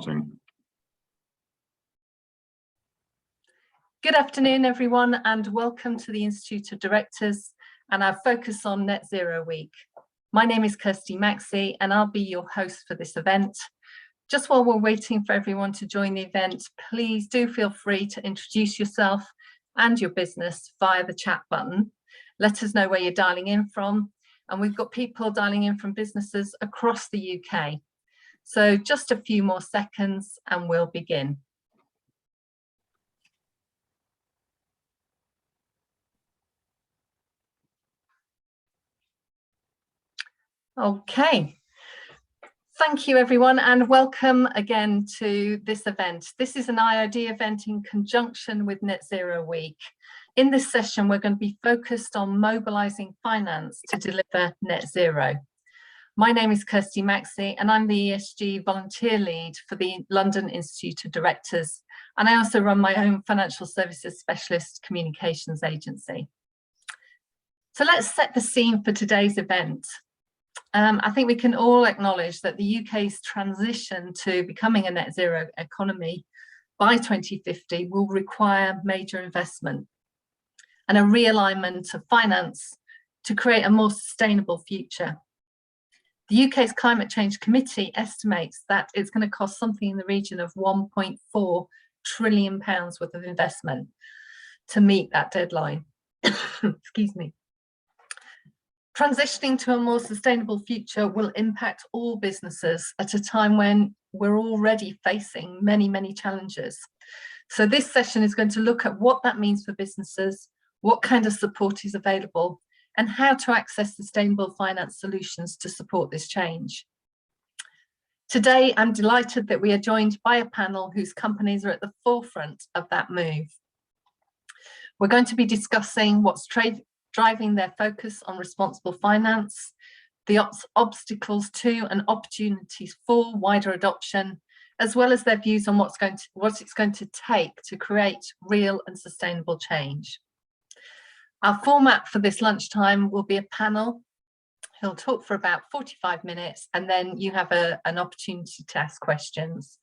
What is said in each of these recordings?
Good afternoon, everyone, and welcome to the Institute of Directors and our focus on Net Zero Week. My name is Kirsty Maxey, and I'll be your host for this event. Just while we're waiting for everyone to join the event, please do feel free to introduce yourself and your business via the chat button. Let us know where you're dialing in from, and we've got people dialing in from businesses across the UK. So just a few more seconds and we'll begin. Okay, thank you everyone and welcome again to this event. This is an IOD event in conjunction with Net Zero Week. In this session, we're going to be focused on mobilising finance to deliver net zero. My name is Kirsty Maxey and I'm the ESG volunteer lead for the London Institute of Directors, and I also run my own financial services specialist communications agency. So let's set the scene for today's event. I think we can all acknowledge that the UK's transition to becoming a net zero economy by 2050 will require major investment and a realignment of finance to create a more sustainable future. The UK's Climate Change Committee estimates that it's going to cost something in the region of £1.4 trillion worth of investment to meet that deadline. Excuse me. Transitioning to a more sustainable future will impact all businesses at a time when we're already facing many challenges. So this session is going to look at what that means for businesses, what kind of support is available, and how to access sustainable finance solutions to support this change. Today, I'm delighted that we are joined by a panel whose companies are at the forefront of that move. We're going to be discussing what's driving their focus on responsible finance, the obstacles to and opportunities for wider adoption, as well as their views on what it's going to take to create real and sustainable change. Our format for this lunchtime will be a panel who'll talk for about 45 minutes, and then you have an opportunity to ask questions.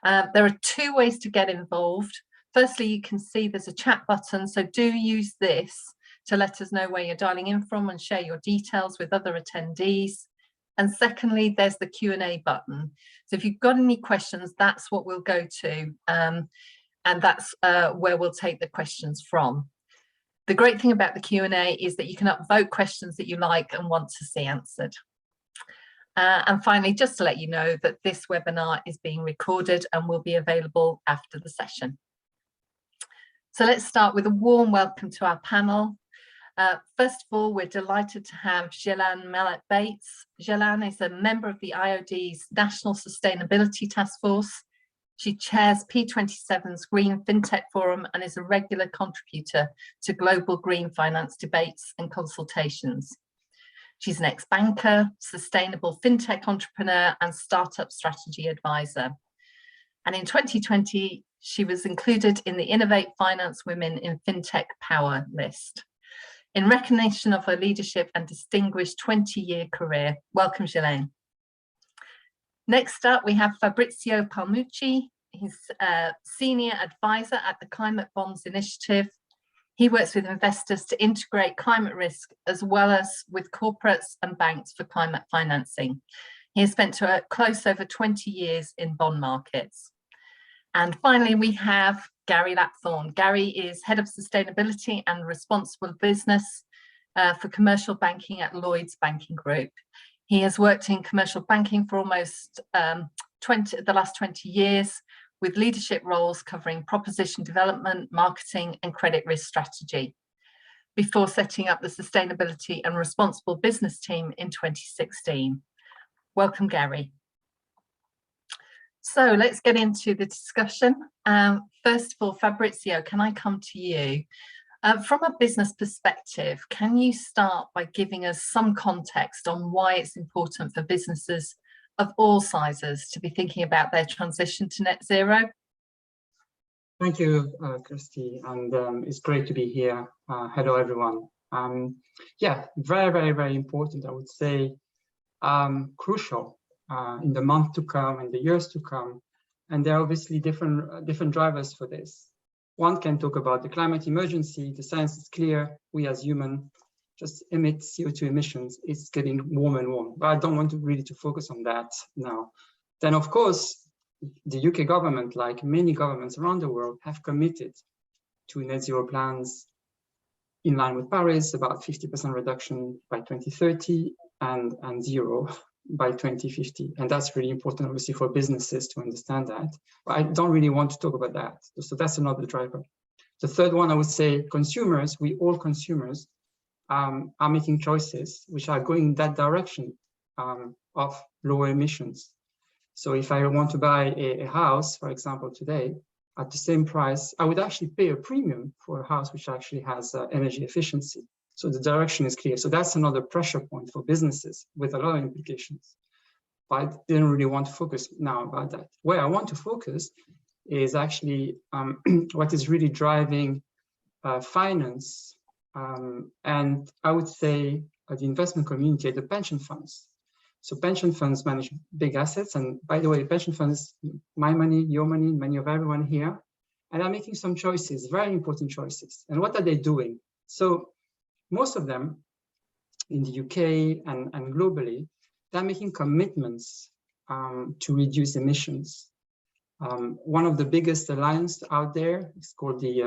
There are two ways to get involved. Firstly, you can see there's a chat button, so do use this to let us know where you're dialing in from and share your details with other attendees. And secondly, there's the Q&A button. So if you've got any questions, that's what we'll go to, and that's where we'll take the questions from. The great thing about the Q&A is that you can upvote questions that you like and want to see answered. And finally, just to let you know that this webinar is being recorded and will be available after the session. So let's start with a warm welcome to our panel. First of all, we're delighted to have Ghislaine Mellett-Bates. Ghislaine is a member of the IOD's National Sustainability Task Force. She chairs P27's Green FinTech Forum and is a regular contributor to global green finance debates and consultations. She's an ex-banker, sustainable FinTech entrepreneur and startup strategy advisor. And in 2020, she was included in the Innovate Finance Women in FinTech Power list. In recognition of her leadership and distinguished 20-year career, welcome, Ghislaine. Next up, we have Fabrizio Palmucci. He's a senior advisor at the Climate Bonds Initiative. He works with investors to integrate climate risk as well as with corporates and banks for climate financing. He has spent close over 20 years in bond markets. And finally, we have Gary Lapthorne. Gary is Head of Sustainability and Responsible Business for Commercial Banking at Lloyds Banking Group. He has worked in commercial banking for almost the last 20 years, with leadership roles covering proposition development, marketing, and credit risk strategy, before setting up the Sustainability and Responsible Business team in 2016. Welcome, Gary. So let's get into the discussion. First of all, Fabrizio, can I come to you? From a business perspective, can you start by giving us some context on why it's important for businesses of all sizes to be thinking about their transition to net zero? Thank you, Kirsty, and it's great to be here. Hello, everyone. Yeah, very important, I would say, crucial in the months to come and the years to come, And there are obviously different drivers for this. One can talk about the climate emergency. The science is clear. We as humans just emit CO2 emissions. It's getting warmer and warmer. But I don't want to really focus on that now. Then, of course, the UK government, like many governments around the world, have committed to net zero plans in line with Paris, about 50% reduction by 2030 and zero by 2050. And that's really important, obviously, for businesses to understand that. But I don't really want to talk about that. So that's another driver. The third one, I would say, consumers, we all consumers are making choices which are going in that direction of lower emissions. So if I want to buy a house, for example, today, at the same price, I would actually pay a premium for a house which actually has energy efficiency. So the direction is clear. So that's another pressure point for businesses with a lot of implications. But I didn't really want to focus now about that. Where I want to focus is actually what is really driving finance and I would say the investment community, the pension funds. So pension funds manage big assets. And by the way, pension funds, my money, your money, money of everyone here, and are making some choices, very important choices. And what are they doing? So most of them in the UK and globally, they're making commitments to reduce emissions. One of the biggest alliances out there is called the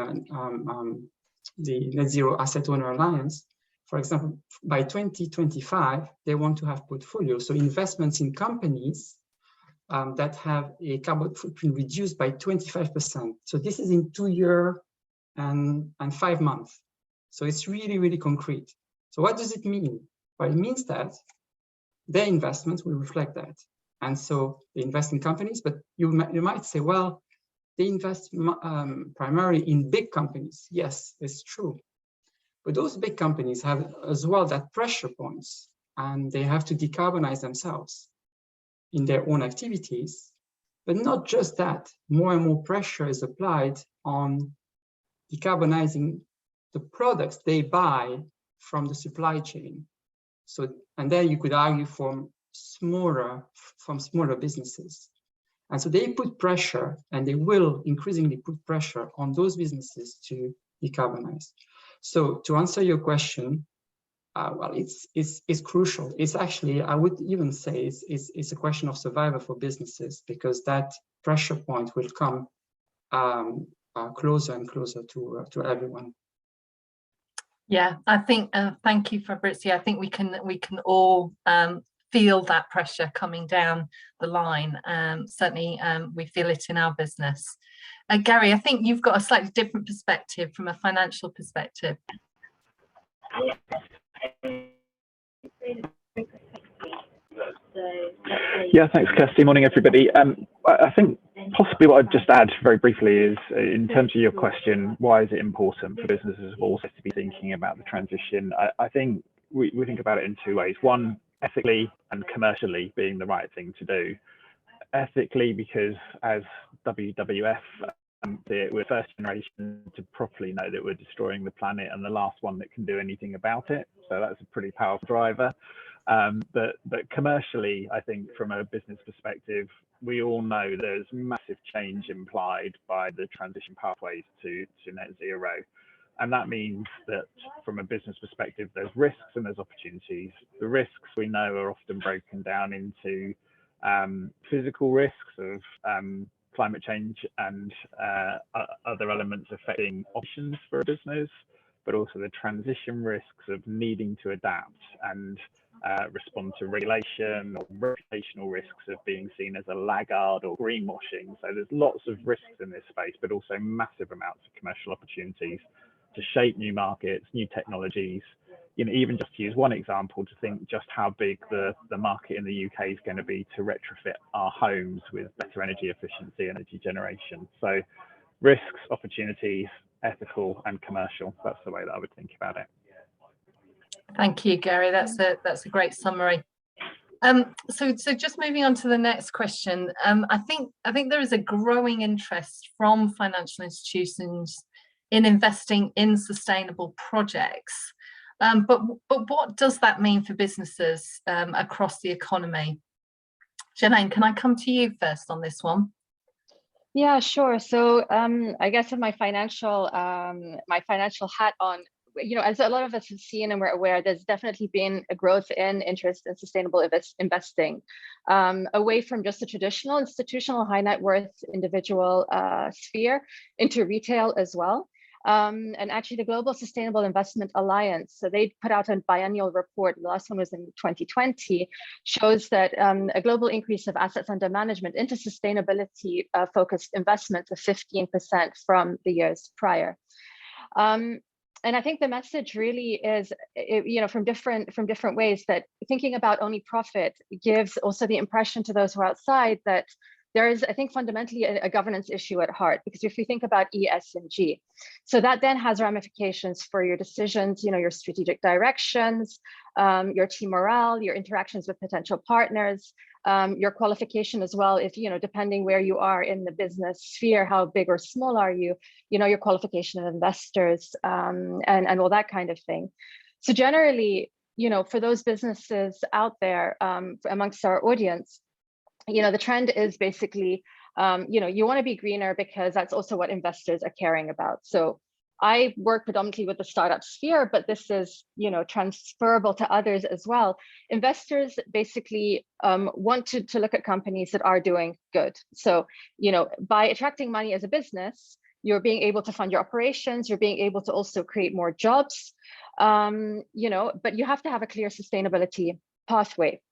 Net Zero Asset Owner Alliance. For example, by 2025, they want to have portfolios, so investments in companies that have a carbon footprint reduced by 25%. So this is in 2 years and 5 months. So it's really, really concrete. So what does it mean? Well, it means that their investments will reflect that. And so they invest in companies, but you might say, well, they invest primarily in big companies. Yes, it's true. But those big companies have as well that pressure points, and they have to decarbonize themselves in their own activities. But not just that, more and more pressure is applied on decarbonizing the products they buy from the supply chain. So, and there you could argue from smaller businesses. And so they put pressure, and they will increasingly put pressure on those businesses to decarbonize. So to answer your question, well, it's crucial. It's actually, I would even say it's a question of survival for businesses, because that pressure point will come closer and closer to everyone. Yeah, I think, thank you, Fabrizio. I think we can all feel that pressure coming down the line. Certainly, we feel it in our business. Gary, I think you've got a slightly different perspective from a financial perspective. Yeah, thanks, Kirsty. Morning, everybody. I think possibly what I'd just add very briefly is, in terms of your question, why is it important for businesses also to be thinking about the transition? I think we think about it in two ways. One, ethically and commercially being the right thing to do. Ethically, because as WWF, we're first generation to properly know that we're destroying the planet and the last one that can do anything about it. So that's a pretty powerful driver. But commercially, I think from a business perspective, we all know there's massive change implied by the transition pathways to net zero. And that means that from a business perspective, there's risks and there's opportunities. The risks we know are often broken down into physical risks of climate change and other elements affecting options for a business, but also the transition risks of needing to adapt and respond to regulation, or reputational risks of being seen as a laggard or greenwashing. So there's lots of risks in this space, but also massive amounts of commercial opportunities to shape new markets, new technologies. You know, even just to use one example, to think just how big the market in the UK is going to be to retrofit our homes with better energy efficiency, energy generation. So risks, opportunities, ethical and commercial. That's the way that I would think about it. Thank you, Gary. That's a great summary. So just moving on to the next question. I think there is a growing interest from financial institutions in investing in sustainable projects. But what does that mean for businesses across the economy? Janine, can I come to you first on this one? Yeah, sure. So I guess with my financial hat on, as a lot of us have seen and we're aware, there's definitely been a growth in interest in sustainable investing, away from just the traditional institutional high net worth individual sphere into retail as well. And actually the Global Sustainable Investment Alliance, so they put out a biennial report, the last one was in 2020, shows that a global increase of assets under management into sustainability focused investments of 15% from the years prior. And I think the message really is, from different ways, that thinking about only profit gives also the impression to those who are outside that there is, I think, fundamentally a governance issue at heart, because if you think about E, S, and G, so that then has ramifications for your decisions, your strategic directions, your team morale, your interactions with potential partners, your qualification as well. If, depending where you are in the business sphere, how big or small are you, your qualification of investors, and all that kind of thing. So generally, for those businesses out there, amongst our audience, the trend is basically, you want to be greener because that's also what investors are caring about. So I work predominantly with the startup sphere, but this is, transferable to others as well. Investors basically want to look at companies that are doing good. So, by attracting money as a business, you're being able to fund your operations, you're being able to also create more jobs, but you have to have a clear sustainability pathway.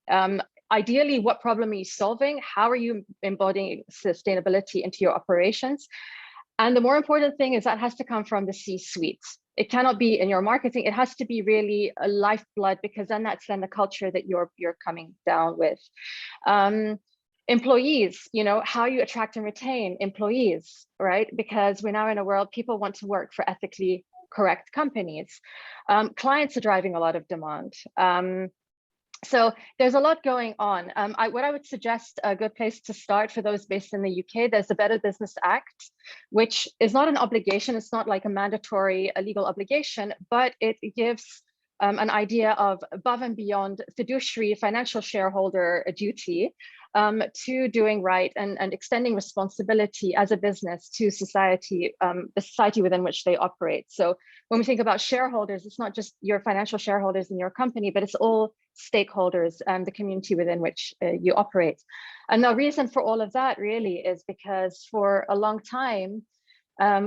Ideally, what problem are you solving? How are you embodying sustainability into your operations? And the more important thing is that has to come from the C-suite. It cannot be in your marketing. It has to be really a lifeblood, because then that's the culture that you're coming down with. Employees, how you attract and retain employees, right? Because we're now in a world, people want to work for ethically correct companies. Clients are driving a lot of demand. So there's a lot going on. What I would suggest, a good place to start for those based in the UK, there's the Better Business Act, which is not an obligation. It's not like a mandatory legal obligation, but it gives an idea of above and beyond fiduciary financial shareholder duty to doing right and extending responsibility as a business to society, the society within which they operate. So when we think about shareholders, it's not just your financial shareholders in your company, but it's all stakeholders and the community within which you operate. And the reason for all of that really is because for a long time,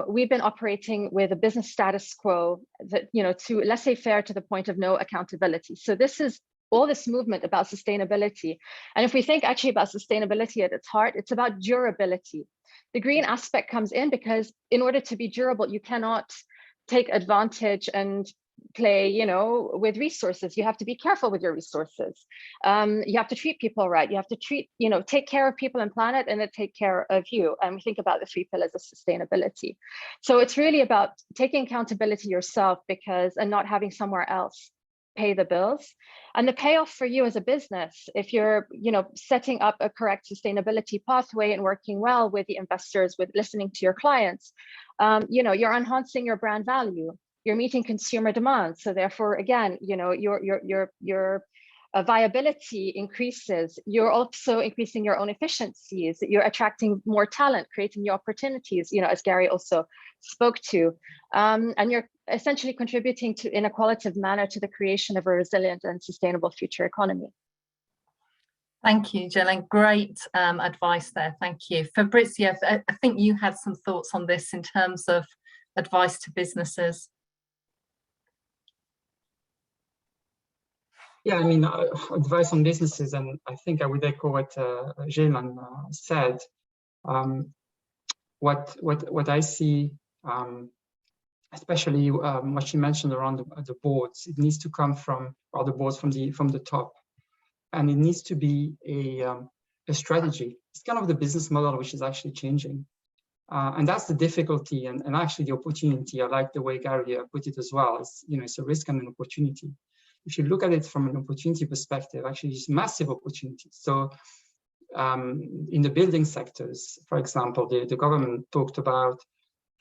we've been operating with a business status quo that, to laissez-faire to the point of no accountability. So this is all this movement about sustainability. And if we think actually about sustainability at its heart, it's about durability. The green aspect comes in because in order to be durable, you cannot take advantage and play, with resources. You have to be careful with your resources. You have to treat people right. You have to take care of people and planet, and then take care of you. And we think about the 3 pillars of sustainability. So it's really about taking accountability yourself and not having somewhere else pay the bills. And the payoff for you as a business, if you're, setting up a correct sustainability pathway and working well with the investors, with listening to your clients, you're enhancing your brand value. You're meeting consumer demand. So therefore, again, your viability increases. You're also increasing your own efficiencies. You're attracting more talent, creating new opportunities, as Gary also spoke to. And you're essentially contributing in a qualitative manner to the creation of a resilient and sustainable future economy. Thank you, Jillian. Great advice there. Thank you. Fabrizio, I think you had some thoughts on this in terms of advice to businesses. Yeah, advice on businesses, and I think I would echo what Jillian said. What I see, especially what she mentioned around the boards, it needs to come from the boards from the top, and it needs to be a strategy. It's kind of the business model which is actually changing, and that's the difficulty and actually the opportunity. I like the way Gary put it as well. It's a risk and an opportunity. If you look at it from an opportunity perspective, actually it's massive opportunity. So in the building sectors, for example, the government talked about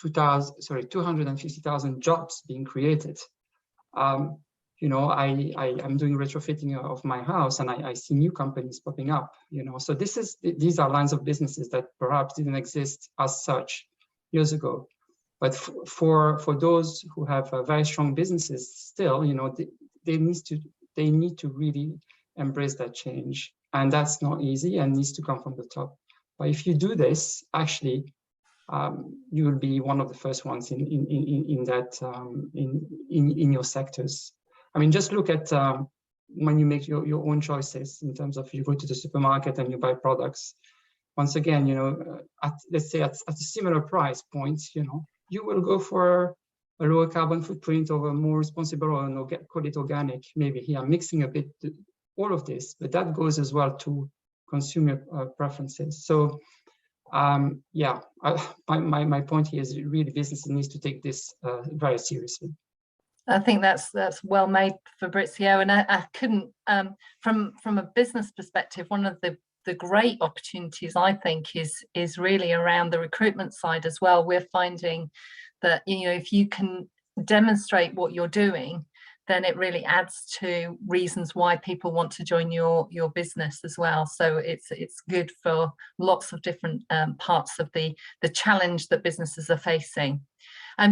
250,000 jobs being created. You know, I'm doing retrofitting of my house, and I see new companies popping up. You know, so these are lines of businesses that perhaps didn't exist as such years ago. But for those who have very strong businesses still, you know, they need to really embrace that change, and that's not easy and needs to come from the top. But if you do this, actually, you will be one of the first ones in your sectors. I mean, just look at when you make your own choices in terms of you go to the supermarket and you buy products. Once again, you know, let's say at a similar price point, you know, you will go for a lower carbon footprint or a more responsible, or call it organic. Maybe here I'm mixing a bit all of this, but that goes as well to consumer preferences. So yeah, my point here is really business needs to take this very seriously. I think that's well made, Fabrizio, and I couldn't from a business perspective, one of the great opportunities I think is really around the recruitment side as well. We're finding that, you know, if you can demonstrate what you're doing, then it really adds to reasons why people want to join your business as well. So it's good for lots of different parts of the challenge that businesses are facing.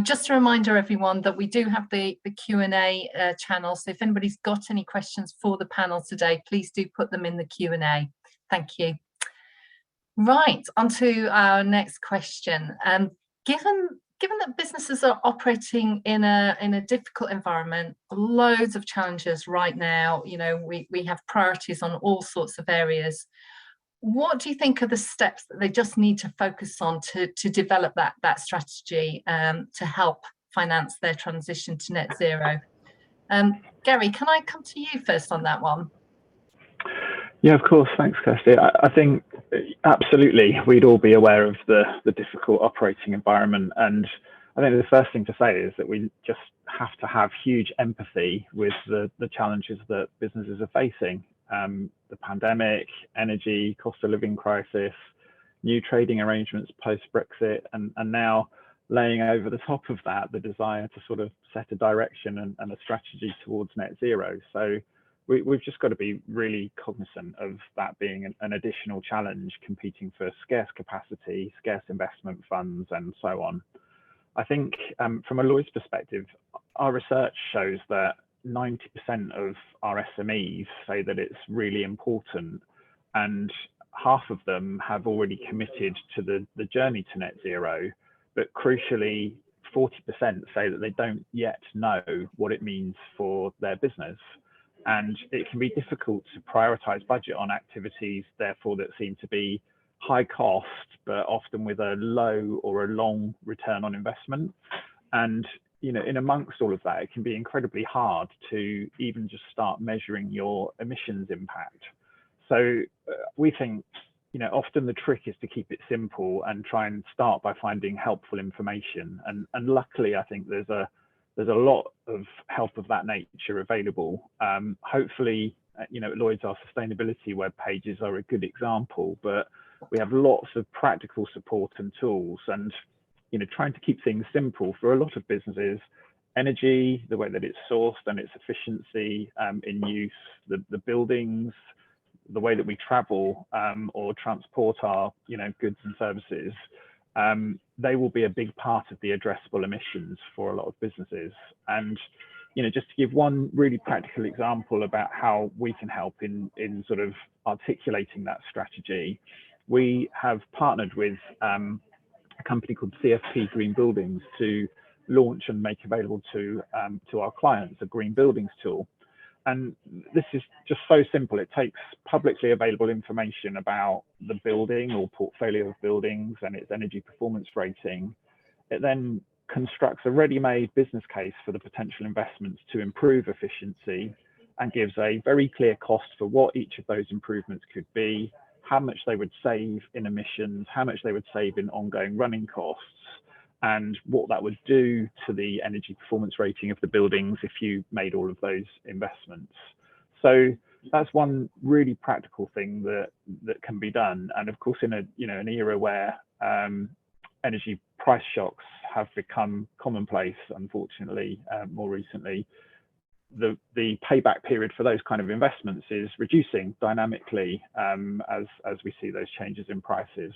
Just a reminder, everyone, that we do have the Q&A channel. So if anybody's got any questions for the panel today, please do put them in the Q&A. Thank you. Right, on to our next question. Given that businesses are operating in a difficult environment, loads of challenges right now, you know, we have priorities on all sorts of areas. What do you think are the steps that they just need to focus on to develop that strategy to help finance their transition to net zero? Gary, can I come to you first on that one? Yeah, of course. Thanks, Kirsty. I think absolutely we'd all be aware of the difficult operating environment. And I think the first thing to say is that we just have to have huge empathy with the challenges that businesses are facing. The pandemic, energy, cost of living crisis, new trading arrangements post-Brexit, and now laying over the top of that, the desire to sort of set a direction and a strategy towards net zero. So we've just got to be really cognizant of that being an additional challenge, competing for scarce capacity, scarce investment funds, and so on. I think from a Lloyd's perspective, our research shows that 90% of our SMEs say that it's really important, and half of them have already committed to the journey to net zero, but crucially 40% say that they don't yet know what it means for their business. And it can be difficult to prioritize budget on activities, therefore, that seem to be high cost, but often with a low or a long return on investment. And, you know, in amongst all of that, it can be incredibly hard to even just start measuring your emissions impact. So we think, you know, often the trick is to keep it simple and try and start by finding helpful information. And luckily, I think there's a lot of help of that nature available. Hopefully, you know, Lloyd's, our sustainability web pages are a good example, but we have lots of practical support and tools. And, you know, trying to keep things simple for a lot of businesses, energy, the way that it's sourced and its efficiency in use, the buildings, the way that we travel or transport our, you know, goods and services, they will be a big part of the addressable emissions for a lot of businesses. And, you know, just to give one really practical example about how we can help in sort of articulating that strategy, we have partnered with a company called CFP Green Buildings to launch and make available to our clients a green buildings tool. And this is just so simple. It takes publicly available information about the building or portfolio of buildings and its energy performance rating. It then constructs a ready-made business case for the potential investments to improve efficiency and gives a very clear cost for what each of those improvements could be, how much they would save in emissions, how much they would save in ongoing running costs, and what that would do to the energy performance rating of the buildings if you made all of those investments. So that's one really practical thing that can be done. And of course, in an era where energy price shocks have become commonplace, unfortunately, more recently, the payback period for those kind of investments is reducing dynamically as we see those changes in prices.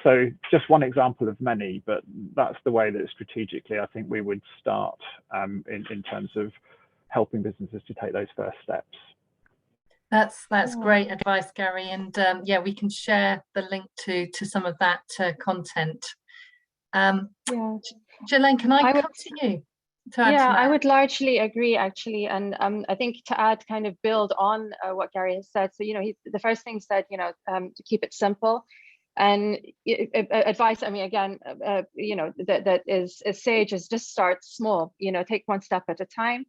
So just one example of many, but that's the way that strategically I think we would start in terms of helping businesses to take those first steps. That's great advice, Gary, and yeah, we can share the link to some of that content. Ghislaine, can I come to you? I would largely agree, actually, and I think to add, kind of build on what Gary has said. So, the first thing said, to keep it simple, and advice. I mean, again, that is sage is just start small. Take one step at a time.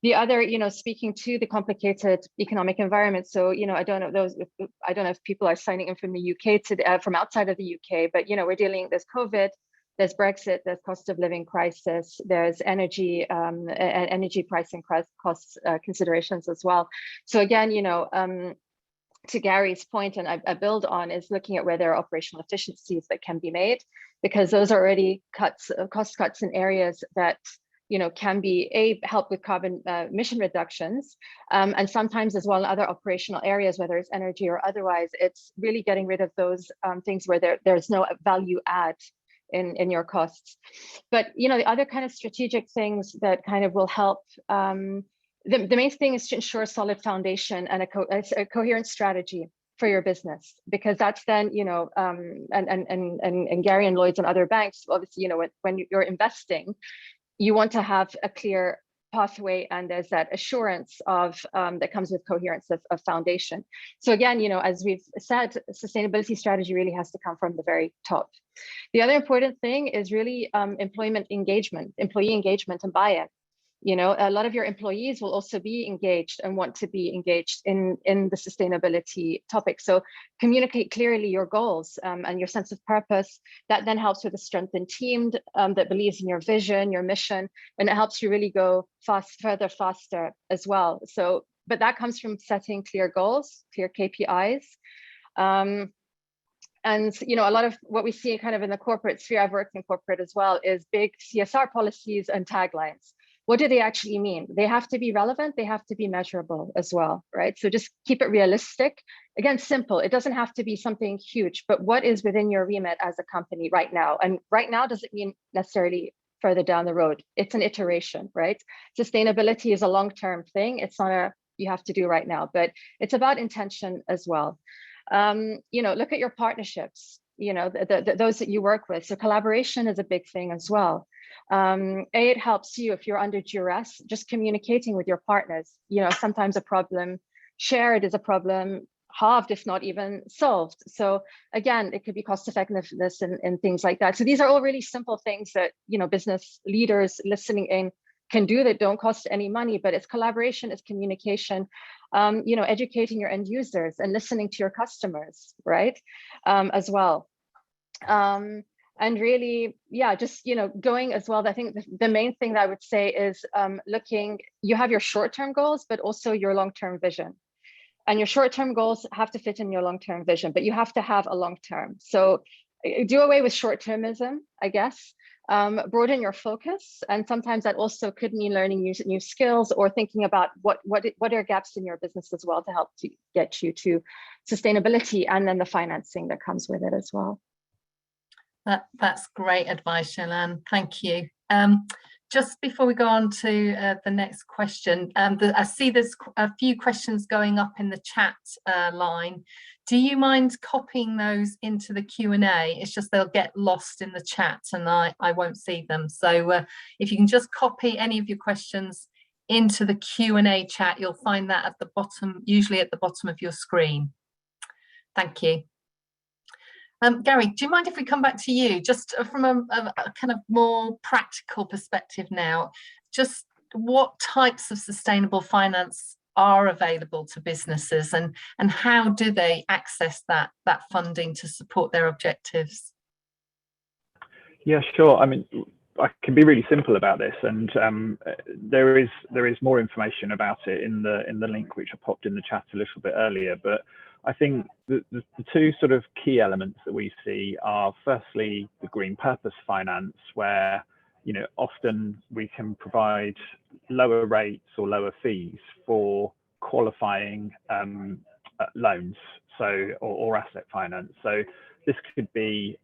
The other, speaking to the complicated economic environment. So, I don't know if people are signing in from the UK from outside of the UK, but we're dealing. There's COVID. There's Brexit, there's cost of living crisis, there's energy pricing costs considerations as well. So again, to Gary's point, and I build on, is looking at where there are operational efficiencies that can be made, because those are already cost cuts in areas that can be help with carbon emission reductions, and sometimes as well in other operational areas, whether it's energy or otherwise, it's really getting rid of those things where there's no value add in your costs. But the other kind of strategic things that kind of will help, the main thing is to ensure a solid foundation and a coherent strategy for your business, because that's then and Gary and Lloyd's and other banks, obviously, when you're investing, you want to have a clear pathway, and there's that assurance of that comes with coherence of foundation. So again, as we've said, sustainability strategy really has to come from the very top. The other important thing is really employee engagement and buy-in. A lot of your employees will also be engaged and want to be engaged in the sustainability topic. So communicate clearly your goals and your sense of purpose. That then helps with a strengthened team that believes in your vision, your mission, and it helps you really go faster as well. So, but that comes from setting clear goals, clear KPIs. And a lot of what we see kind of in the corporate sphere, I've worked in corporate as well, is big CSR policies and taglines. What do they actually mean? They have to be relevant, they have to be measurable as well, right? So just keep it realistic. Again, simple. It doesn't have to be something huge, but what is within your remit as a company right now? And right now doesn't mean necessarily further down the road. It's an iteration, right? Sustainability is a long-term thing. It's not you have to do right now, but it's about intention as well. Look at your partnerships, those that you work with. So collaboration is a big thing as well. It helps you if you're under duress, just communicating with your partners. Sometimes a problem shared is a problem halved, if not even solved. So again, it could be cost effectiveness and things like that. So these are all really simple things that, business leaders listening in can do that don't cost any money, but it's collaboration, it's communication, educating your end users and listening to your customers, right? As well. And really, just, going as well. I think the main thing that I would say is you have your short-term goals, but also your long-term vision. And your short-term goals have to fit in your long-term vision, but you have to have a long-term. So do away with short-termism, I guess. Broaden your focus, and sometimes that also could mean learning new skills or thinking about what are gaps in your business as well to help to get you to sustainability, and then the financing that comes with it as well. That's great advice, Ghislaine. Thank you. Just before we go on to the next question, I see there's a few questions going up in the chat line. Do you mind copying those into the Q&A? It's just they'll get lost in the chat and I won't see them. So if you can just copy any of your questions into the Q&A chat, you'll find that at the bottom, usually at the bottom of your screen. Thank you. Gary, do you mind if we come back to you, just from a kind of more practical perspective now? Just what types of sustainable finance are available to businesses, and how do they access that funding to support their objectives? Yeah, sure. I mean, I can be really simple about this, and there is more information about it in the link which I popped in the chat a little bit earlier. But I think the two sort of key elements that we see are, firstly, the green purpose finance, where often we can provide lower rates or lower fees for qualifying loans, or asset finance. So this could be,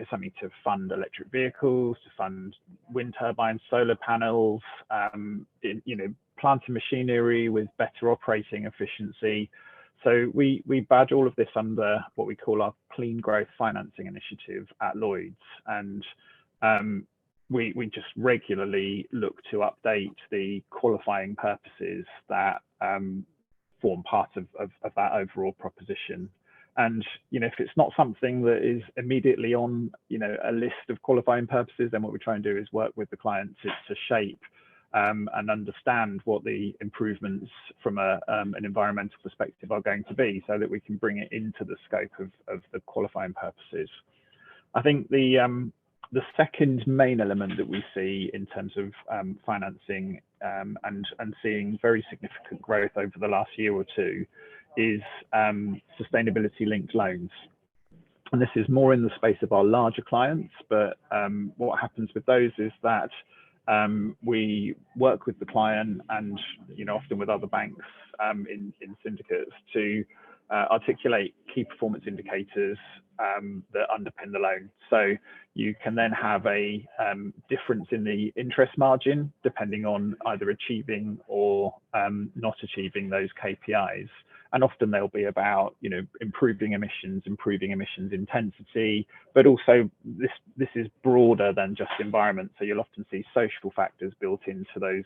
something to fund electric vehicles, to fund wind turbines, solar panels, plant and machinery with better operating efficiency. So we badge all of this under what we call our Clean Growth Financing Initiative at Lloyds, and we just regularly look to update the qualifying purposes that form part of that overall proposition. And if it's not something that is immediately on a list of qualifying purposes, then what we try and do is work with the client to shape and understand what the improvements from an environmental perspective are going to be, so that we can bring it into the scope of the qualifying purposes. I think the second main element that we see in terms of financing and seeing very significant growth over the last year or two is sustainability linked loans. And this is more in the space of our larger clients, but what happens with those is that we work with the client and often with other banks in syndicates to articulate key performance indicators that underpin the loan. So you can then have a difference in the interest margin depending on either achieving or not achieving those KPIs. And often they'll be about improving emissions intensity, but also this is broader than just environment. So you'll often see social factors built into those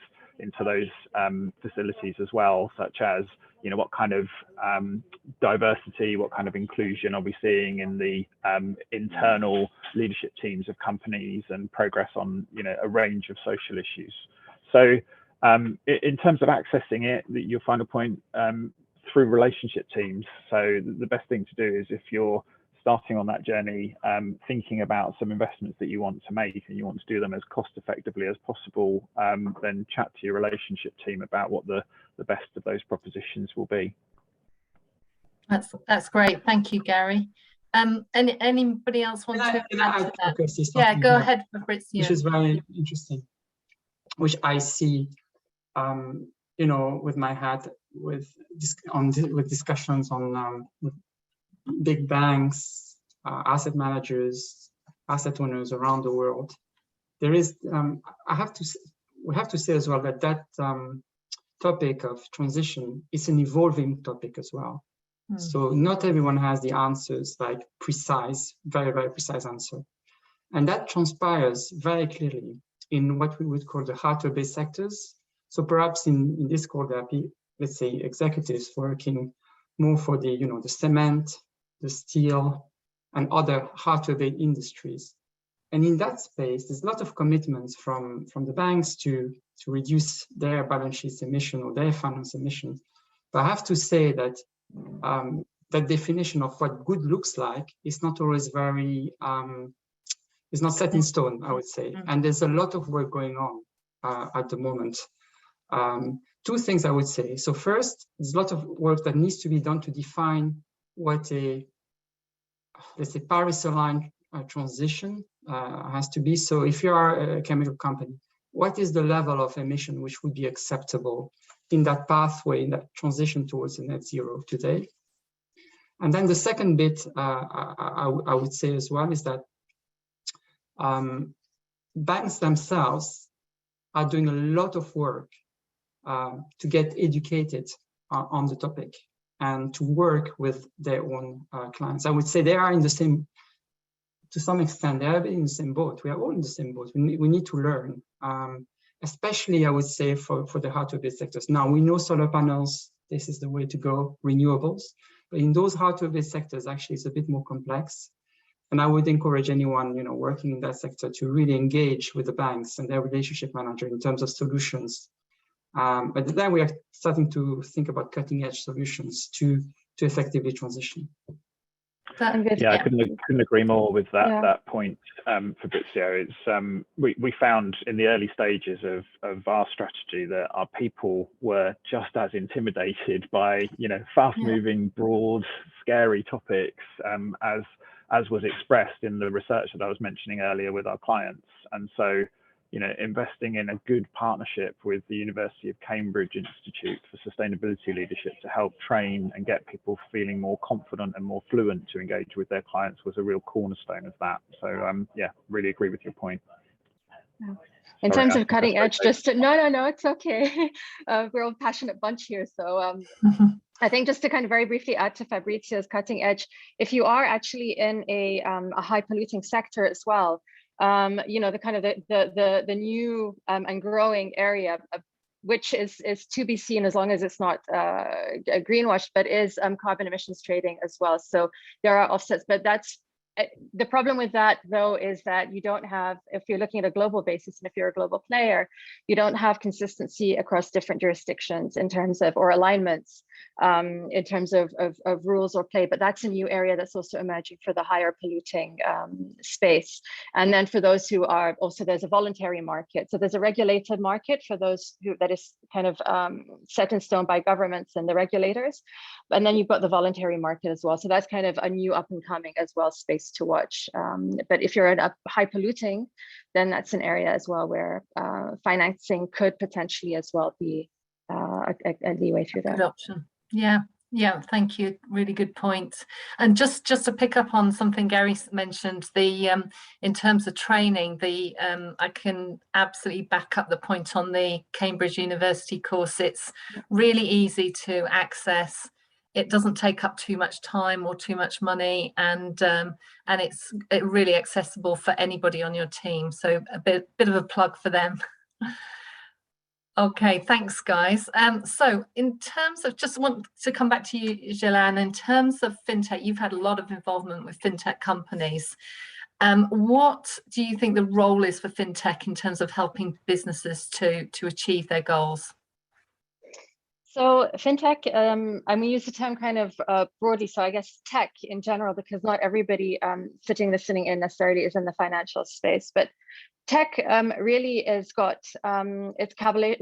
facilities as well, such as what kind of diversity, what kind of inclusion are we seeing in the internal leadership teams of companies, and progress on a range of social issues. So in terms of accessing it, your final point, through relationship teams. So the best thing to do is, if you're starting on that journey, thinking about some investments that you want to make and you want to do them as cost effectively as possible, then chat to your relationship team about what the best of those propositions will be. That's great. Thank you, Gary. Anybody else want to add to that? Yeah, go ahead, Fabrizio. Which is very interesting, which I see with my hat with discussions on with big banks, asset managers, asset owners around the world. There is we have to say as well that topic of transition is an evolving topic as well. So not everyone has the answers, like very, very precise answer. And that transpires very clearly in what we would call the hardware-based sectors. So perhaps in this call, there are, let's say, executives working more for the, the cement, the steel, and other hardware-based industries. And in that space, there's a lot of commitments from the banks to reduce their balance sheet emission or their finance emission. But I have to say that that definition of what good looks like is not always very, is not set in stone, I would say. And there's a lot of work going on at the moment. Two things I would say. So first, there's a lot of work that needs to be done to define what a, let's say, Paris-aligned transition has to be. So if you are a chemical company, what is the level of emission which would be acceptable in that pathway, in that transition towards a net zero today? And then the second bit I would say as well is that banks themselves are doing a lot of work to get educated on the topic and to work with their own clients. I would say they are in the same, to some extent, they are in the same boat. We are all in the same boat. We need to learn, especially, I would say, for the hardware-based sectors. Now, we know solar panels, this is the way to go, renewables. But in those hardware-based sectors, actually, it's a bit more complex. And I would encourage anyone, working in that sector to really engage with the banks and their relationship manager in terms of solutions. But then we are starting to think about cutting-edge solutions to effectively transition. Yeah, I couldn't agree more with that point, Fabrizio. It's we found in the early stages of our strategy that our people were just as intimidated by fast-moving, broad, scary topics as was expressed in the research that I was mentioning earlier with our clients. And so investing in a good partnership with the University of Cambridge Institute for Sustainability Leadership to help train and get people feeling more confident and more fluent to engage with their clients was a real cornerstone of that. So yeah, really agree with your point. In terms of cutting edge, no, it's okay. We're all a passionate bunch here. So I think just to kind of very briefly add to Fabrizio's cutting edge, if you are actually in a high polluting sector as well, the kind of the new and growing area, which is to be seen as long as it's not greenwashed, but is carbon emissions trading as well. So there are offsets, but that's the problem with that, though, is that you don't have, if you're looking at a global basis, and if you're a global player, you don't have consistency across different jurisdictions in terms of, or alignments in terms of rules or play. But that's a new area that's also emerging for the higher polluting space. And then for those who are also, there's a voluntary market. So there's a regulated market for those who, that is kind of set in stone by governments and the regulators. And then you've got the voluntary market as well. So that's kind of a new up and coming as well space to watch. But if you're in a high polluting, then that's an area as well where financing could potentially as well be a leeway through that. Good option. Yeah, thank you. Really good point. And just to pick up on something Gary mentioned, the in terms of training, I can absolutely back up the point on the Cambridge University course. It's really easy to access. It doesn't take up too much time or too much money, and it's really accessible for anybody on your team. So a bit of a plug for them. Okay, thanks, guys. So in terms of, just want to come back to you, Jelan, in terms of fintech, you've had a lot of involvement with fintech companies. What do you think the role is for fintech in terms of helping businesses to achieve their goals? So fintech, and we use the term kind of broadly, so I guess tech in general, because not everybody listening in necessarily is in the financial space, but tech really has got its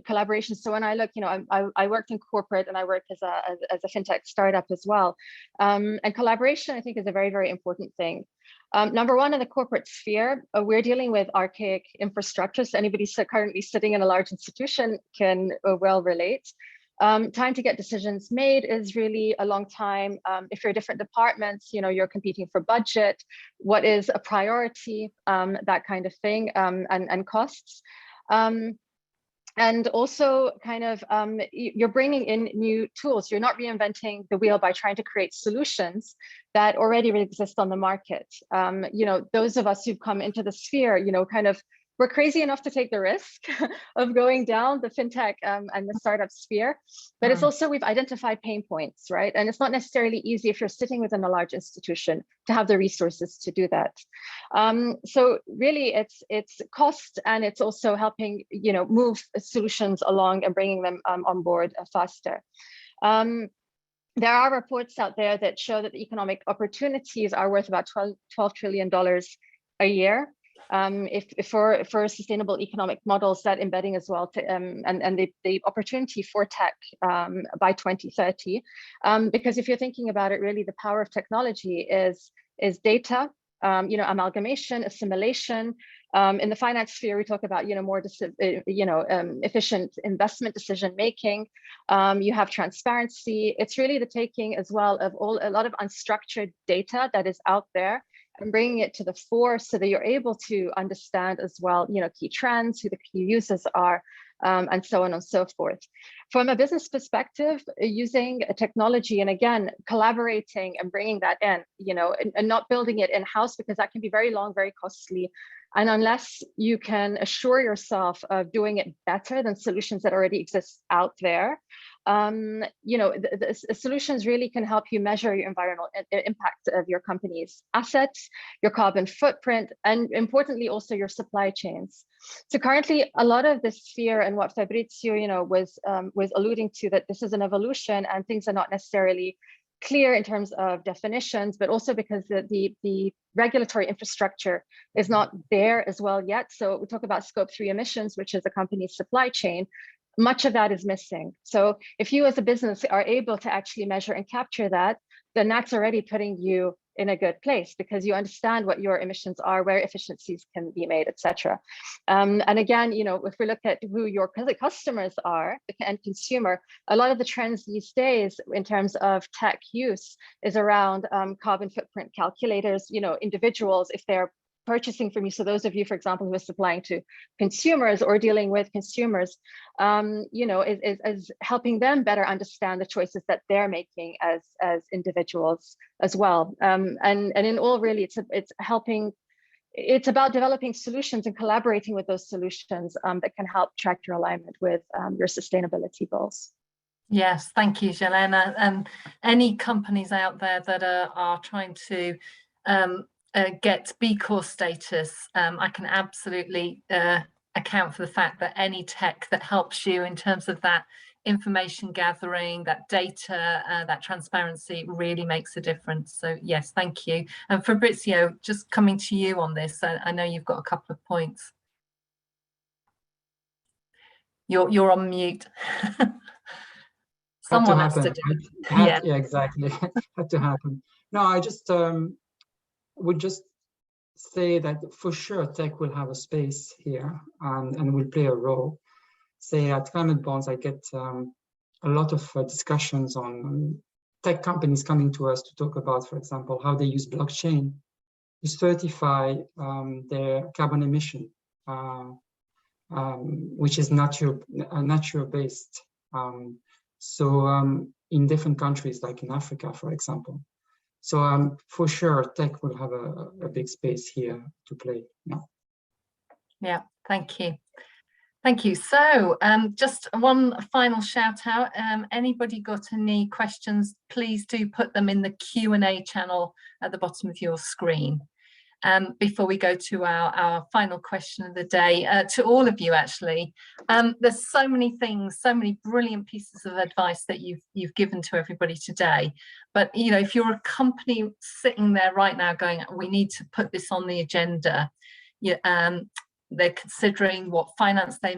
collaboration. So when I look, I worked in corporate and I worked as a fintech startup as well. And collaboration, I think, is a very, very important thing. Number one, in the corporate sphere, we're dealing with archaic infrastructure. So anybody currently sitting in a large institution can well relate. Time to get decisions made is really a long time. If you're different departments, you're competing for budget, what is a priority, that kind of thing, and costs. And also kind of, you're bringing in new tools. You're not reinventing the wheel by trying to create solutions that already exist on the market. Those of us who've come into the sphere, kind of, we're crazy enough to take the risk of going down the fintech and the startup sphere, but it's also, we've identified pain points, right? And it's not necessarily easy if you're sitting within a large institution to have the resources to do that. So really it's cost, and it's also helping, move solutions along and bringing them on board faster. There are reports out there that show that the economic opportunities are worth about $12 trillion a year. If for sustainable economic models, that embedding as well to, and the opportunity for tech by 2030, because if you're thinking about it, really the power of technology is data, amalgamation, assimilation. In the finance sphere, we talk about more efficient investment decision making. You have transparency. It's really the taking as well of a lot of unstructured data that is out there, and bringing it to the fore so that you're able to understand as well, key trends, who the key users are, and so on and so forth. From a business perspective, using a technology, and again, collaborating and bringing that in, and not building it in-house, because that can be very long, very costly. And unless you can assure yourself of doing it better than solutions that already exist out there, the solutions really can help you measure your environmental impact of your company's assets, your carbon footprint, and importantly, also your supply chains. So currently, a lot of this sphere, and what Fabrizio, was alluding to, that this is an evolution and things are not necessarily clear in terms of definitions, but also because the regulatory infrastructure is not there as well yet. So we talk about Scope 3 emissions, which is a company's supply chain. Much of that is missing. So if you as a business are able to actually measure and capture that, then that's already putting you in a good place, because you understand what your emissions are, where efficiencies can be made, etc. And again, if we look at who your customers are and consumer, a lot of the trends these days in terms of tech use is around carbon footprint calculators. Individuals, if they're purchasing from you, so those of you, for example, who are supplying to consumers or dealing with consumers, is helping them better understand the choices that they're making as individuals as well. And in all, really, it's about developing solutions and collaborating with those solutions that can help track your alignment with your sustainability goals. Yes, thank you, Jelena. And any companies out there that are trying to get B Corp status, I can absolutely account for the fact that any tech that helps you in terms of that information gathering, that data, that transparency really makes a difference. So yes, thank you. And Fabrizio, just coming to you on this, I know you've got a couple of points. You're on mute. Someone has to do it. Yeah, exactly. Had to happen. No, I just would just say that for sure tech will have a space here and will play a role. Say at Climate Bonds, I get a lot of discussions on tech companies coming to us to talk about, for example, how they use blockchain to certify their carbon emission, which is natural based. In different countries, like in Africa, for example. So for sure, tech will have a big space here to play. Yeah, thank you. Thank you. So just one final shout out. Anybody got any questions, please do put them in the Q&A channel at the bottom of your screen. Before we go to our final question of the day, to all of you actually, there's so many things, so many brilliant pieces of advice that you've given to everybody today. But if you're a company sitting there right now going, we need to put this on the agenda, they're considering what finance they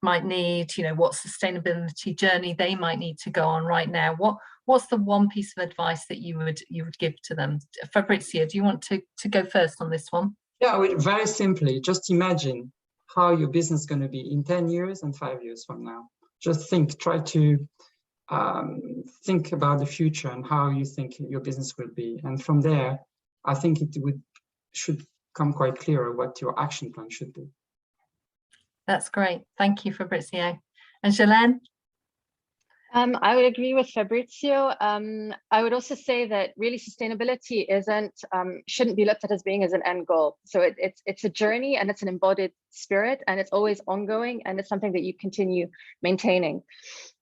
might need, what sustainability journey they might need to go on right now. What's the one piece of advice that you would give to them? Fabrizio, do you want to go first on this one? Yeah, very simply, just imagine how your business is going to be in 10 years and 5 years from now. Just try to think about the future and how you think your business will be. And from there, I think should come quite clear what your action plan should be. That's great. Thank you, Fabrizio. And Jelena? I would agree with Fabrizio. I would also say that really sustainability shouldn't be looked at as being as an end goal. So it's a journey and it's an embodied spirit and it's always ongoing and it's something that you continue maintaining.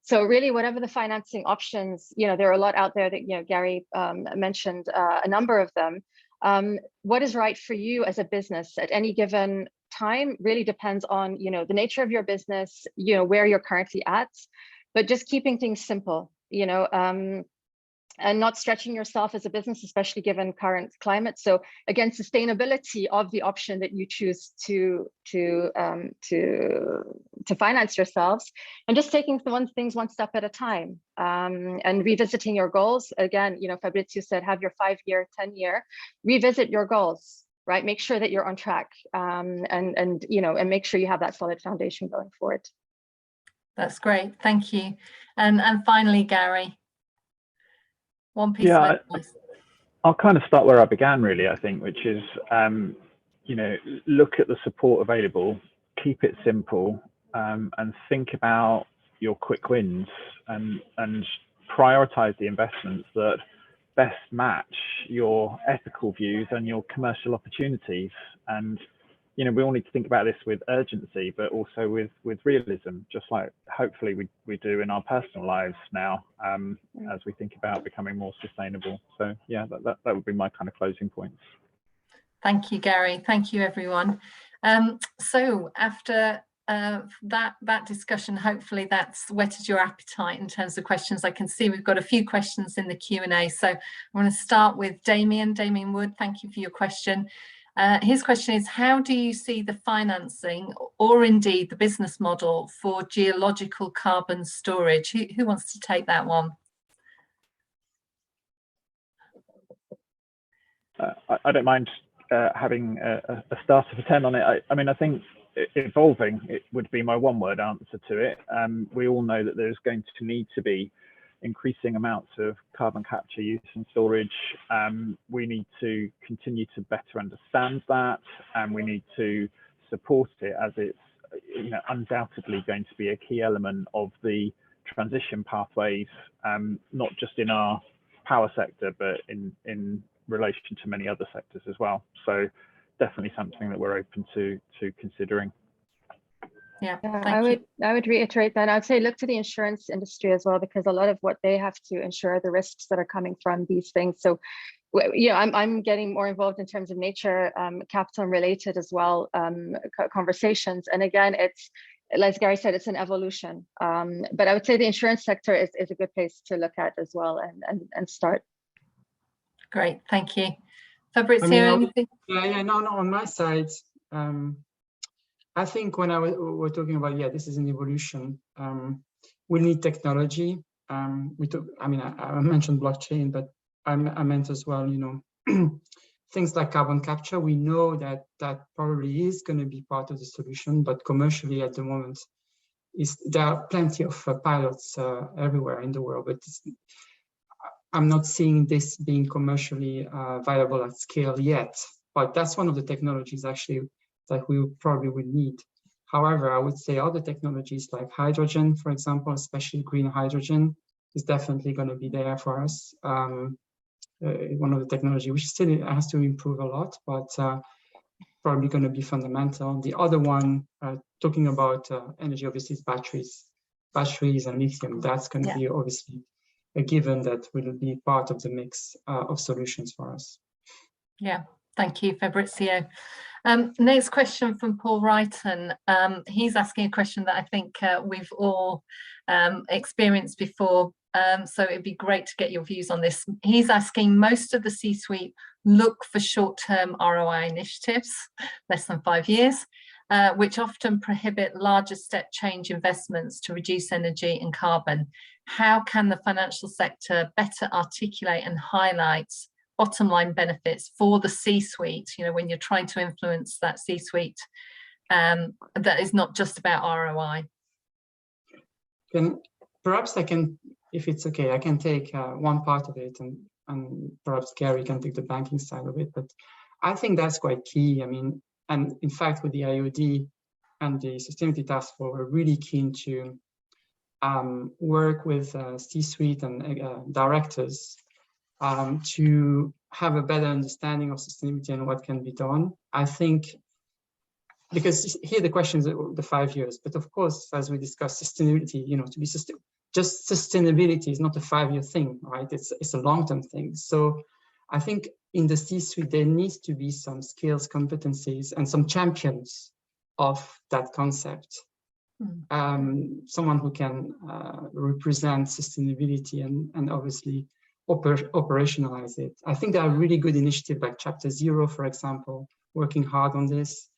So really, whatever the financing options, there are a lot out there that Gary mentioned a number of them. What is right for you as a business at any given time really depends on the nature of your business, where you're currently at. But just keeping things simple, and not stretching yourself as a business, especially given current climate. So again, sustainability of the option that you choose to finance yourselves, and just taking things one step at a time, and revisiting your goals. Again, Fabrizio said, have your 5-year, 10-year, revisit your goals, right? Make sure that you're on track, and make sure you have that solid foundation going forward. That's great, thank you. And finally, Gary, one piece of advice. I'll kind of start where I began, really, I think, which is, look at the support available, keep it simple, and think about your quick wins and prioritize the investments that best match your ethical views and your commercial opportunities. And we all need to think about this with urgency, but also with realism, just like hopefully we do in our personal lives now, as we think about becoming more sustainable. So yeah, that would be my kind of closing points. Thank you, Gary. Thank you, everyone. So after that discussion, hopefully that's whetted your appetite in terms of questions. I can see we've got a few questions in the Q&A. So I'm going to start with Damien Wood. Thank you for your question. His question is, how do you see the financing or indeed the business model for geological carbon storage? Who wants to take that one? I don't mind having a starter for 10 on it. I mean, I think evolving, it would be my one word answer to it. We all know that there's going to need to be increasing amounts of carbon capture use and storage. We need to continue to better understand that, and we need to support it, as it's undoubtedly going to be a key element of the transition pathways, not just in our power sector, but in relation to many other sectors as well. So definitely something that we're open to considering. Yeah, I would reiterate that. I'd say look to the insurance industry as well, because a lot of what they have to insure the risks that are coming from these things. So, I'm getting more involved in terms of nature capital related as well conversations. And again, it's, as Gary said, it's an evolution. But I would say the insurance sector is a good place to look at as well and start. Great, thank you. Fabrizio, anything? No, on my side, I think when we're talking about, this is an evolution. We need technology. I mentioned blockchain, but I meant as well, things like carbon capture. We know that probably is going to be part of the solution, but commercially at the moment, there are plenty of pilots everywhere in the world, but I'm not seeing this being commercially viable at scale yet. But that's one of the technologies actually that we probably would need. However, I would say other technologies like hydrogen, for example, especially green hydrogen, is definitely going to be there for us. One of the technology which still has to improve a lot, but probably going to be fundamental. The other one, talking about energy, obviously, is batteries and lithium. That's going to be obviously a given that will be part of the mix of solutions for us. Yeah, thank you, Fabrizio. Next question from Paul Wrighton. He's asking a question that I think we've all experienced before. So it'd be great to get your views on this. He's asking, most of the C-suite look for short-term ROI initiatives, less than 5 years, which often prohibit larger step change investments to reduce energy and carbon. How can the financial sector better articulate and highlight bottom line benefits for the C-suite, when you're trying to influence that C-suite, that is not just about ROI? Perhaps I can, if it's okay, I can take one part of it, and perhaps Gary can take the banking side of it. But I think that's quite key. I mean, and in fact, with the IOD and the Sustainability Task Force, we're really keen to work with C-suite and directors to have a better understanding of sustainability and what can be done. I think, because here the question is the 5 years, but of course, as we discussed, sustainability, to be just sustainability is not a 5-year thing, right? It's a long-term thing. So I think in the C-suite, there needs to be some skills, competencies, and some champions of that concept. Someone who can represent sustainability and obviously operationalize it. I think there are really good initiatives like Chapter Zero, for example, working hard on this.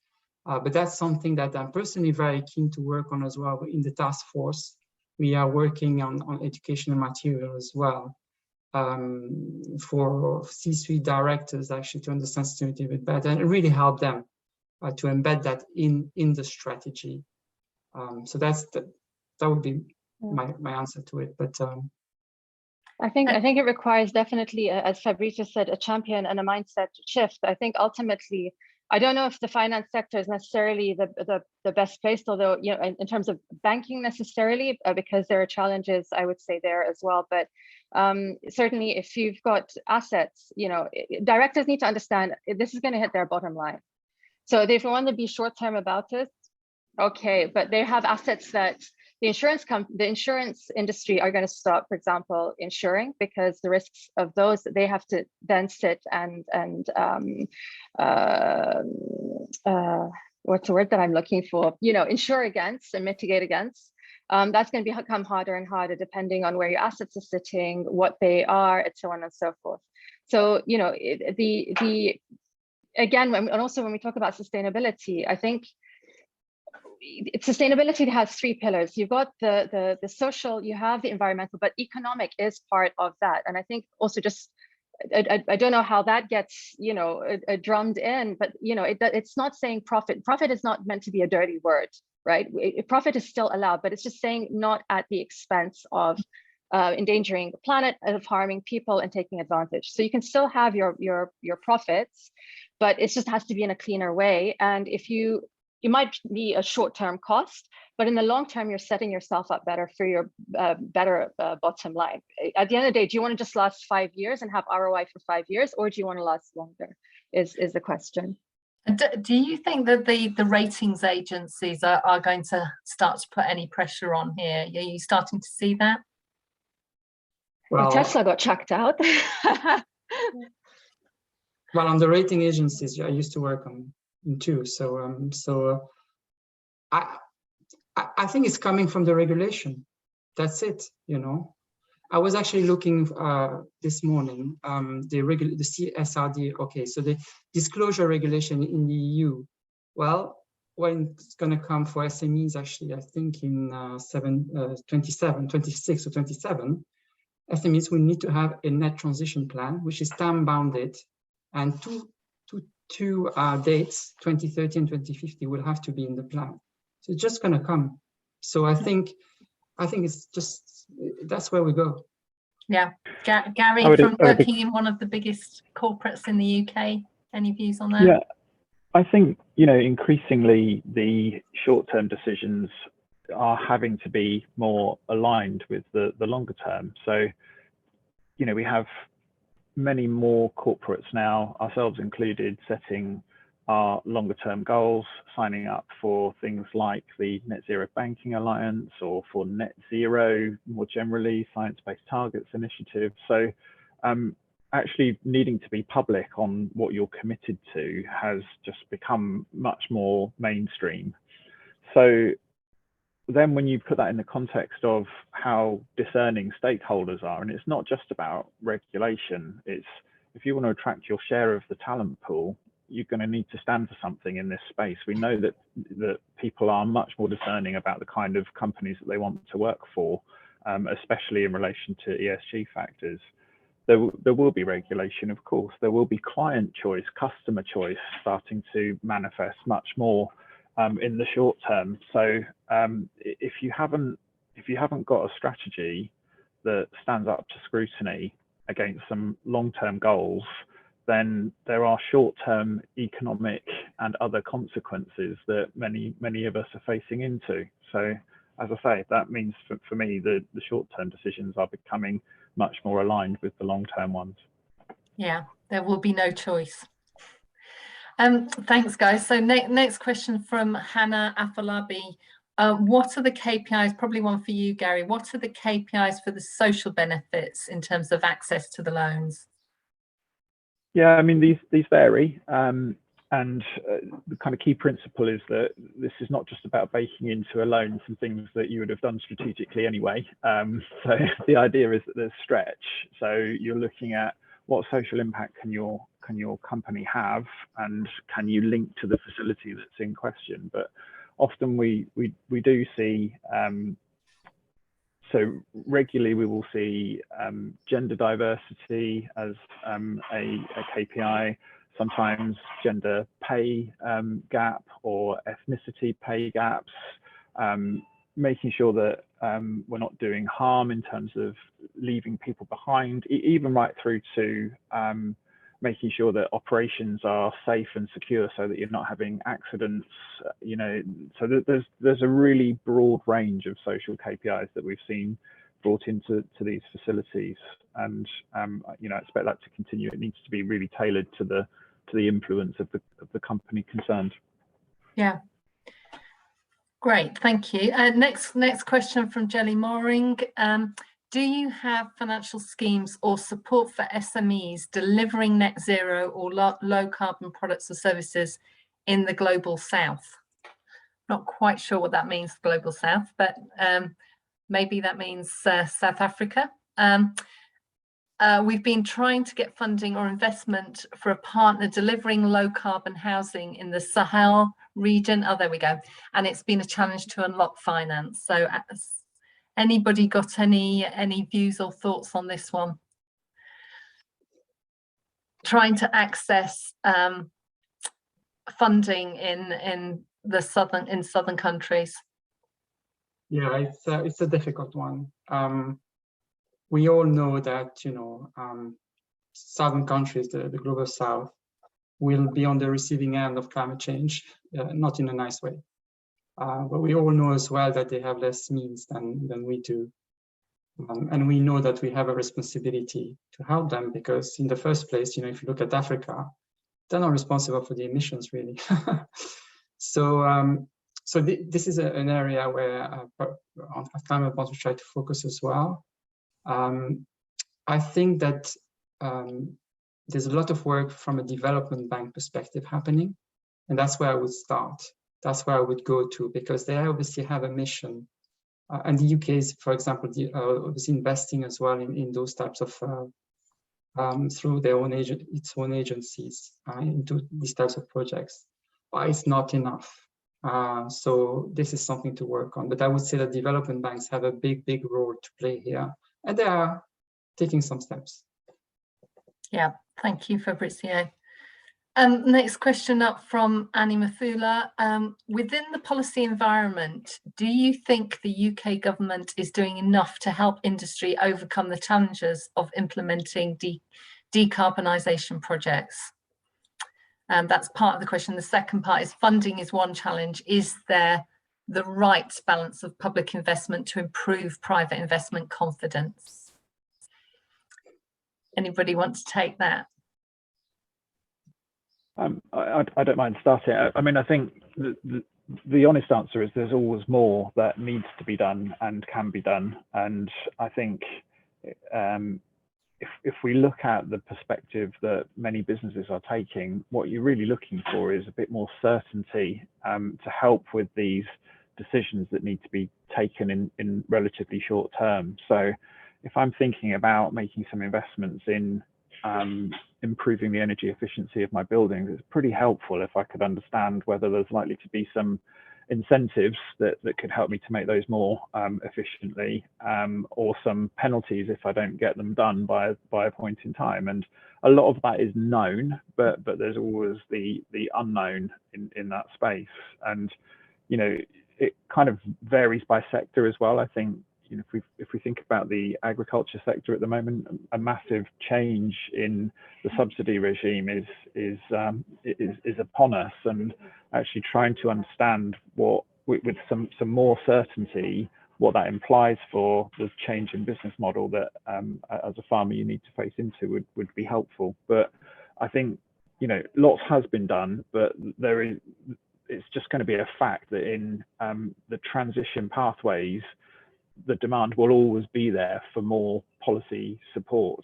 But that's something that I'm personally very keen to work on as well. In the task force, we are working on educational material as well for C-suite directors actually to understand sustainability a bit better and really help them to embed that in the strategy. So that would be my answer to it. But I think it requires definitely, as Fabrizio said, a champion and a mindset shift. I think ultimately, I don't know if the finance sector is necessarily the best place, although in terms of banking necessarily, because there are challenges, I would say, there as well. But certainly, if you've got assets, directors need to understand this is going to hit their bottom line. So if you want to be short term about it, okay, but they have assets that the insurance industry are going to stop, for example, insuring, because the risks of those, they have to then sit and what's the word that I'm looking for? Insure against and mitigate against. That's going to become harder and harder depending on where your assets are sitting, what they are, and so on and so forth. So, again, and also when we talk about sustainability, I think sustainability has 3 pillars. You've got the social, you have the environmental, but economic is part of that. And I think also just I don't know how that gets, drummed in, but it's not saying profit. Profit is not meant to be a dirty word, right? Profit is still allowed, but it's just saying not at the expense of endangering the planet, of harming people and taking advantage. So you can still have your profits, but it just has to be in a cleaner way. And if it might be a short-term cost, but in the long term, you're setting yourself up better for your better bottom line. At the end of the day, do you want to just last 5 years and have ROI for 5 years, or do you want to last longer? Is the question. Do you think that the ratings agencies are going to start to put any pressure on here? Are you starting to see that? Well, Tesla got checked out. Well, on the rating agencies, I used to work on too. So I think it's coming from the regulation. That's it. I was actually looking this morning, the CSRD. Okay, so the disclosure regulation in the EU. Well, when it's going to come for SMEs, actually, I think in 26 or 27, SMEs will need to have a net transition plan, which is time bounded, and two dates, 2030 and 2050, will have to be in the plan. So it's just going to come. So I think it's just, that's where we go. Yeah. Gary, from working in one of the biggest corporates in the UK, any views on that? Yeah, I think, increasingly the short-term decisions are having to be more aligned with the longer term. So, we have many more corporates now, ourselves included, setting our longer term goals, signing up for things like the Net Zero Banking Alliance, or for net zero more generally, science-based targets initiative. So actually needing to be public on what you're committed to has just become much more mainstream. So then when you put that in the context of how discerning stakeholders are, and it's not just about regulation, it's if you want to attract your share of the talent pool, you're going to need to stand for something in this space. We know that people are much more discerning about the kind of companies that they want to work for, especially in relation to ESG factors. There will be regulation, of course. There will be client choice, customer choice starting to manifest much more in the short term. So if you haven't got a strategy that stands up to scrutiny against some long-term goals, then there are short-term economic and other consequences that many of us are facing into. So as I say, that means for me the short-term decisions are becoming much more aligned with the long-term ones. Yeah, there will be no choice. Thanks, guys. So next question from Hannah Afolabi. What are the KPIs, probably one for you, Gary, what are the KPIs for the social benefits in terms of access to the loans? Yeah, I mean, these vary. And the kind of key principle is that this is not just about baking into a loan some things that you would have done strategically anyway. So the idea is that there's stretch. So you're looking at what social impact can your company have, and can you link to the facility that's in question. But often we do see, so regularly we will see gender diversity as a KPI, sometimes gender pay gap or ethnicity pay gaps, making sure that we're not doing harm in terms of leaving people behind, even right through to making sure that operations are safe and secure so that you're not having accidents, so there's a really broad range of social KPIs that we've seen brought into these facilities, and I expect that to continue. It needs to be really tailored to the influence of the company concerned. Yeah. Great, thank you. Next question from Jelly Mooring. Do you have financial schemes or support for SMEs delivering net zero or low carbon products or services in the global south? Not quite sure what that means, global south, but maybe that means South Africa. We've been trying to get funding or investment for a partner delivering low carbon housing in the Sahel region. Oh, there we go. And it's been a challenge to unlock finance. So anybody got any views or thoughts on this one? trying to access funding in southern countries? Yeah, it's a difficult one. We all know that southern countries, the global south, will be on the receiving end of climate change, not in a nice way. But we all know as well that they have less means than we do. And we know that we have a responsibility to help them, because in the first place, if you look at Africa, they're not responsible for the emissions, really. So this is an area where on climate bonds we try to focus as well. I think that there's a lot of work from a development bank perspective happening, and that's where I would start. That's where I would go to, because they obviously have a mission. And the UK is, for example, obviously investing as well in those types of, through their own its own agencies into these types of projects. But it's not enough. So this is something to work on. But I would say that development banks have a big role to play here, and they are taking some steps. Yeah, thank you, Fabrizio. Next question up from Annie Mafula. Within the policy environment, do you think the UK government is doing enough to help industry overcome the challenges of implementing decarbonisation projects? That's part of the question. The second part is funding is one challenge. Is there the right balance of public investment to improve private investment confidence? Anybody want to take that? I don't mind starting. I mean, I think the honest answer is there's always more that needs to be done and can be done. And I think if we look at the perspective that many businesses are taking, what you're really looking for is a bit more certainty to help with these decisions that need to be taken in relatively short term. So if I'm thinking about making some investments in improving the energy efficiency of my buildings, it's pretty helpful if I could understand whether there's likely to be some incentives that could help me to make those more efficiently, or some penalties if I don't get them done by a point in time. And a lot of that is known, but there's always the unknown in that space. And it kind of varies by sector as well. I think if we think about the agriculture sector at the moment, a massive change in the subsidy regime is upon us, and actually trying to understand what, with some more certainty, what that implies for the change in business model that as a farmer you need to face into would be helpful. But I think lots has been done, but it's just going to be a fact that in the transition pathways, the demand will always be there for more policy support.